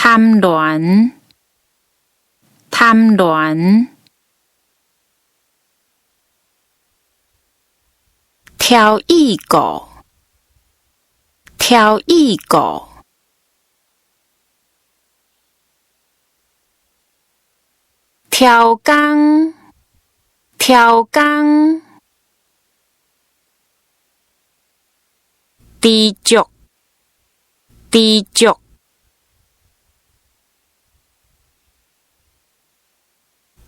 贪戀，貪戀。跳一個，跳一個。跳工，跳工。持續，持續。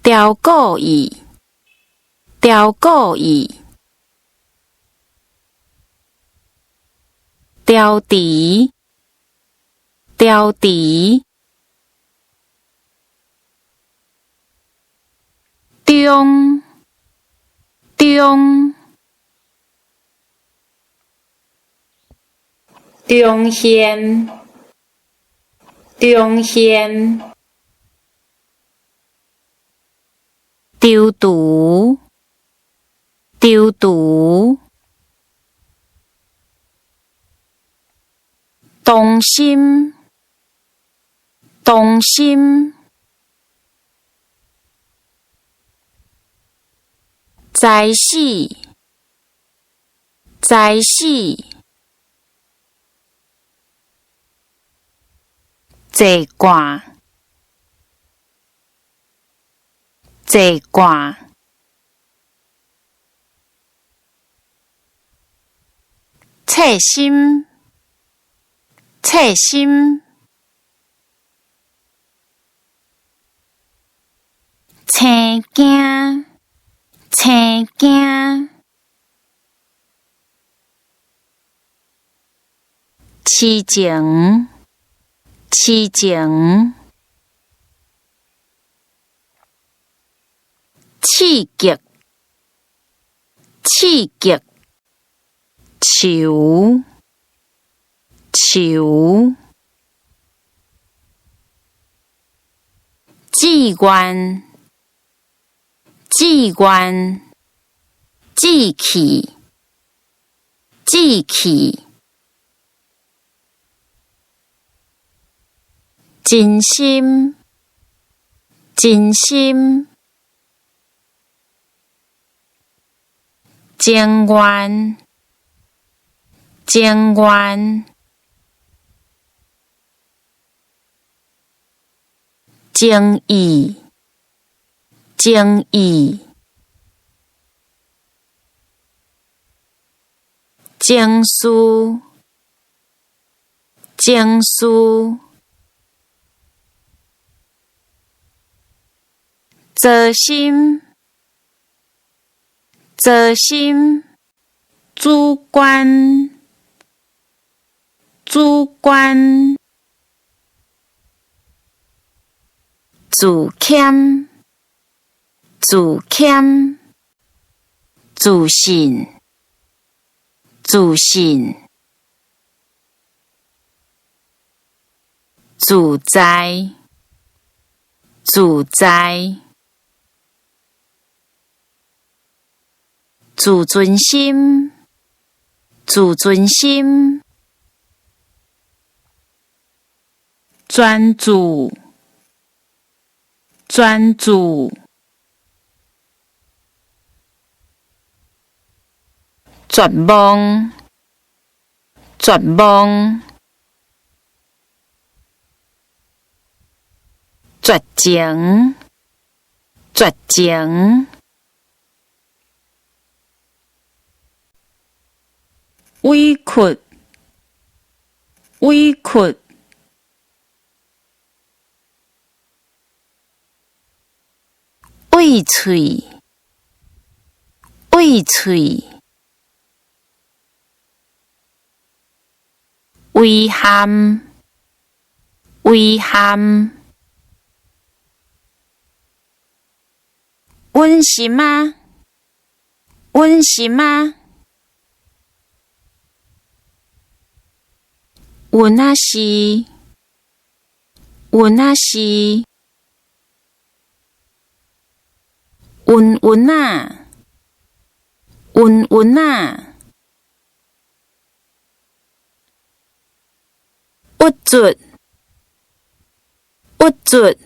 調故意，調故意。調除，調除。中，中。中線，中線。丟除，丟除。動心，動心。在死，在死。坐掛，坐掛。切心，切心。青驚，青驚。痴情，痴情。刺激，刺激。樹，樹。志願，志願。志氣，志氣。真心，真心。情願，情願。正義，正義。情緒，情緒。造心，造心。主觀，主觀。自謙，自謙。自信，自信。自在，自在。自尊心，自尊心。專注，專注。絕望，絕望。絕情，絕情。委屈，委屈。畏喙，畏喙。遺憾，遺憾。溫什麼，溫什麼。有那是，有那是。穩穩啊，穩穩啊。不准，不准